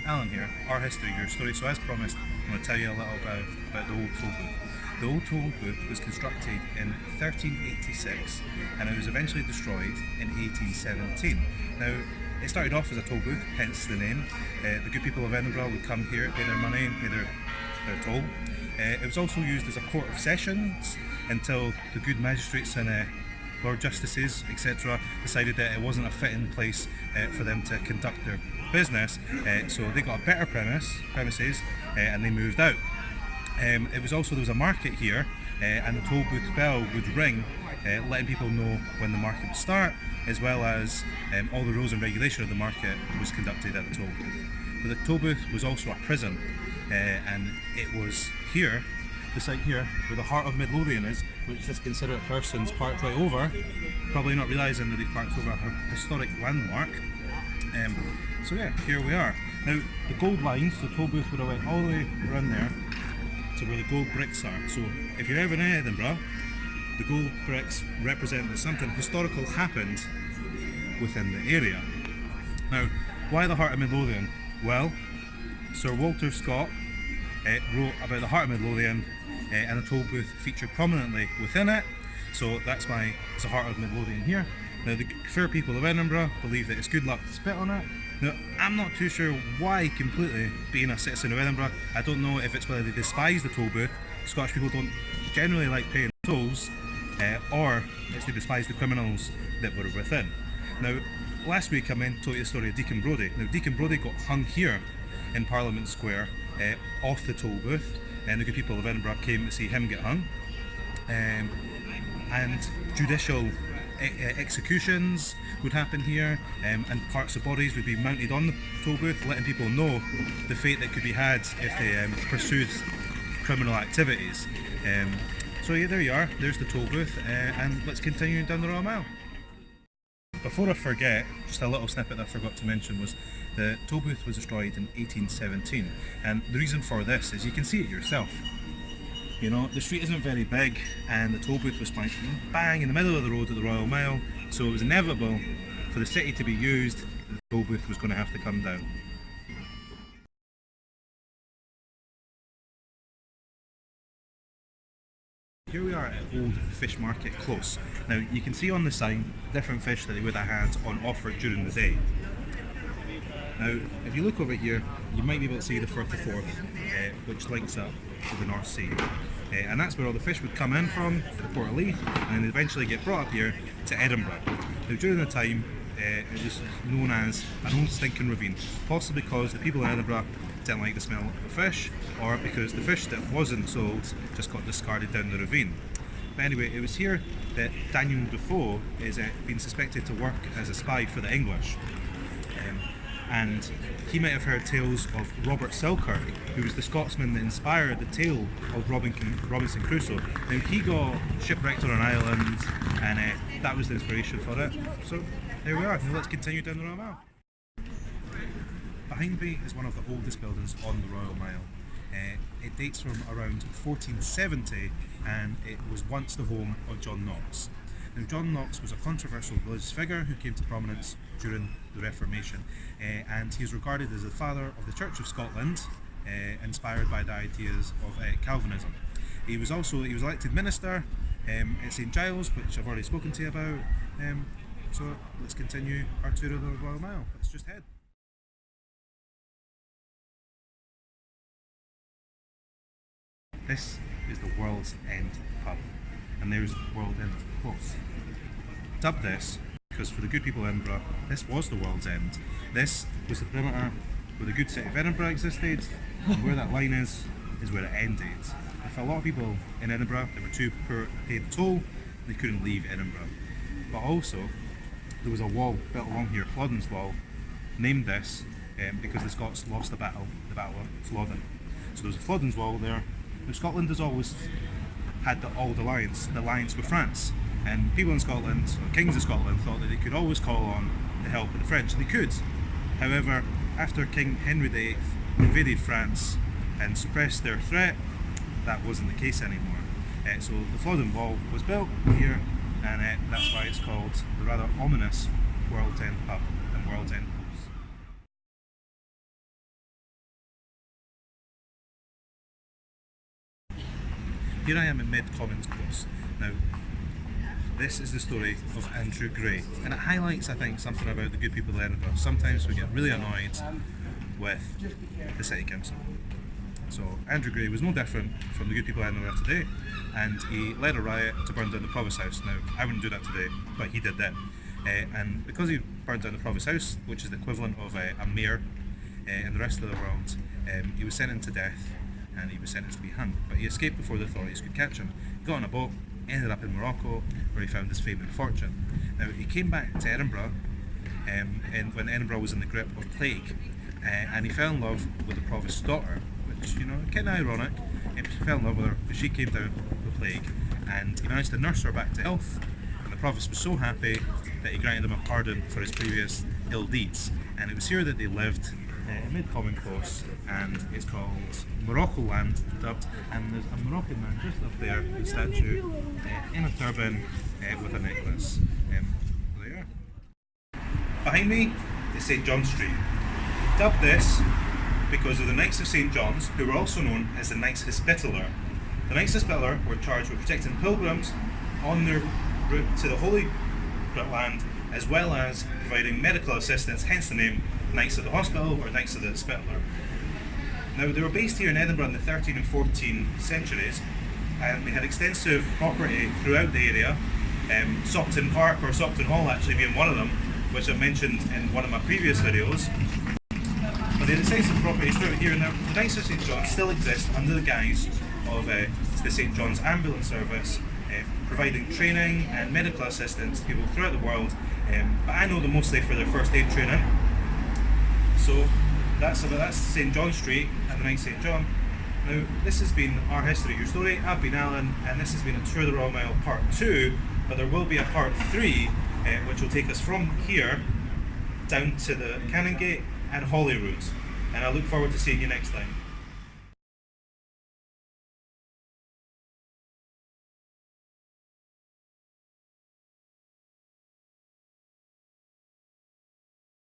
Alan here, our history, your story. So as promised, I'm going to tell you a little about the old toll booth. The old toll booth was constructed in 1386 and it was eventually destroyed in 1817. Now, it started off as a toll booth, hence the name. The good people of Edinburgh would come here, pay their money, pay their toll. It was also used as a court of sessions until the good magistrates and Lord Justices, etc., decided that it wasn't a fitting place for them to conduct their business, so they got a better premises, and they moved out. It was also, there was a market here, and the toll booth bell would ring, letting people know when the market would start, as well as all the rules and regulation of the market was conducted at the toll booth. But the toll booth was also a prison, and it was here, the site here, where the heart of Midlothian is, which this considerate person's parked right over, probably not realising that he's parked over a historic landmark. So yeah, here we are. Now, the gold lines, the toll booth would have went all the way around there to where the gold bricks are. So if you're ever in Edinburgh, the gold bricks represent that something historical happened within the area. Now, why the heart of Midlothian? Well, Sir Walter Scott wrote about the heart of Midlothian, and the toll booth featured prominently within it, so that's why it's the heart of Midlothian here. Now, the fair people of Edinburgh believe that it's good luck to spit on it. Now, I'm not too sure why completely, being a citizen of Edinburgh. I don't know if it's whether they despise the toll booth. Scottish people don't generally like paying tolls, or it's they despise the criminals that were within. Now, last week I told you the story of Deacon Brodie. Now, Deacon Brodie got hung here in Parliament Square, off the toll booth, and the good people of Edinburgh came to see him get hung. And judicial executions would happen here, and parts of bodies would be mounted on the toll booth, letting people know the fate that could be had if they pursued criminal activities. So yeah, there you are, there's the toll booth, and let's continue down the Royal Mile. Before I forget, just a little snippet that I forgot to mention was the toll booth was destroyed in 1817, and the reason for this is you can see it yourself. You know, the street isn't very big, and the toll booth was bang in the middle of the road at the Royal Mile, so it was inevitable for the city to be used, the toll booth was going to have to come down. Here we are at Old Fish Market Close. Now, you can see on the sign different fish that they would have had on offer during the day. Now, if you look over here, you might be able to see the Firth of Forth, which links up to the North Sea. And that's where all the fish would come in from, the Port of Leith, and then eventually get brought up here to Edinburgh. Now, during the time, it was known as an old stinking ravine, possibly because the people in Edinburgh didn't like the smell of the fish, or because the fish that wasn't sold just got discarded down the ravine. But anyway, it was here that Daniel Defoe is being suspected to work as a spy for the English. And he might have heard tales of Robert Selkirk, who was the Scotsman that inspired the tale of Robinson Crusoe. Now, he got shipwrecked on an island, and that was the inspiration for it. So there we are. Now let's continue down the Royal Mile. Behind me is one of the oldest buildings on the Royal Mile. It dates from around 1470, and it was once the home of John Knox. Now, John Knox was a controversial religious figure who came to prominence during the Reformation, and he is regarded as the father of the Church of Scotland, inspired by the ideas of Calvinism. He was elected minister at St Giles, which I've already spoken to you about. So let's continue our tour of the Royal Mile. Let's just head. This is the World's End pub, and there's World End Close. Dubbed this because for the good people of Edinburgh, this was the World's End. This was the perimeter where the good city of Edinburgh existed, and where that line is where it ended. And for a lot of people in Edinburgh that were too poor to pay the toll, they couldn't leave Edinburgh. But also, there was a wall built along here, Flodden's Wall, named this because the Scots lost the Battle of Flodden. So there's a Flodden's Wall there. Now, Scotland has always had the old alliance with France, and people in Scotland, or kings of Scotland, thought that they could always call on the help of the French, and they could. However, after King Henry VIII invaded France and suppressed their threat, that wasn't the case anymore. So the Flodden Wall was built here, and that's why it's called the rather ominous World's End Pub and World's End here I am in Mid Commons Close. Now, this is the story of Andrew Gray, and it highlights, I think, something about the good people of Edinburgh. Sometimes we get really annoyed with the City Council. So Andrew Gray was no different from the good people of Edinburgh today, and he led a riot to burn down the Provost House. Now, I wouldn't do that today, but he did then. And because he burned down the Provost House, which is the equivalent of a mayor in the rest of the world, he was sentenced to death, and he was sentenced to be hung. But he escaped before the authorities could catch him. He got on a boat, ended up in Morocco, where he found his fame and fortune. Now, he came back to Edinburgh and when Edinburgh was in the grip of plague, and he fell in love with the Provost's daughter, which, you know, kind of ironic. He fell in love with her, but she came down with plague, and he managed to nurse her back to health. And the Provost was so happy that he granted him a pardon for his previous ill deeds. And it was here that they lived, in Mid Common Close, and it's called Morocco Land, dubbed. And there's a Moroccan man just up there, the statue, in a turban with a necklace. There. Behind me is St John Street. Dubbed this because of the Knights of St John's, who were also known as the Knights Hospitaller. The Knights Hospitaller were charged with protecting pilgrims on their route to the Holy Land, as well as providing medical assistance, hence the name Knights of the Hospital or Knights of the Hospitaller. Now, they were based here in Edinburgh in the 13th and 14th centuries, and they had extensive property throughout the area, Sopton Park, or Sopton Hall actually being one of them, which I've mentioned in one of my previous videos. But they had extensive properties throughout here, and the Knights of St John's still exist under the guise of the St John's Ambulance Service, providing training and medical assistance to people throughout the world, but I know them mostly for their first aid training. So that's St John Street and the Knights St John. Now, this has been our History Your Story. I've been Alan, and this has been a Tour of the Royal Mile Part 2, but there will be a Part 3, which will take us from here down to the Canongate and Holyrood, and I look forward to seeing you next time.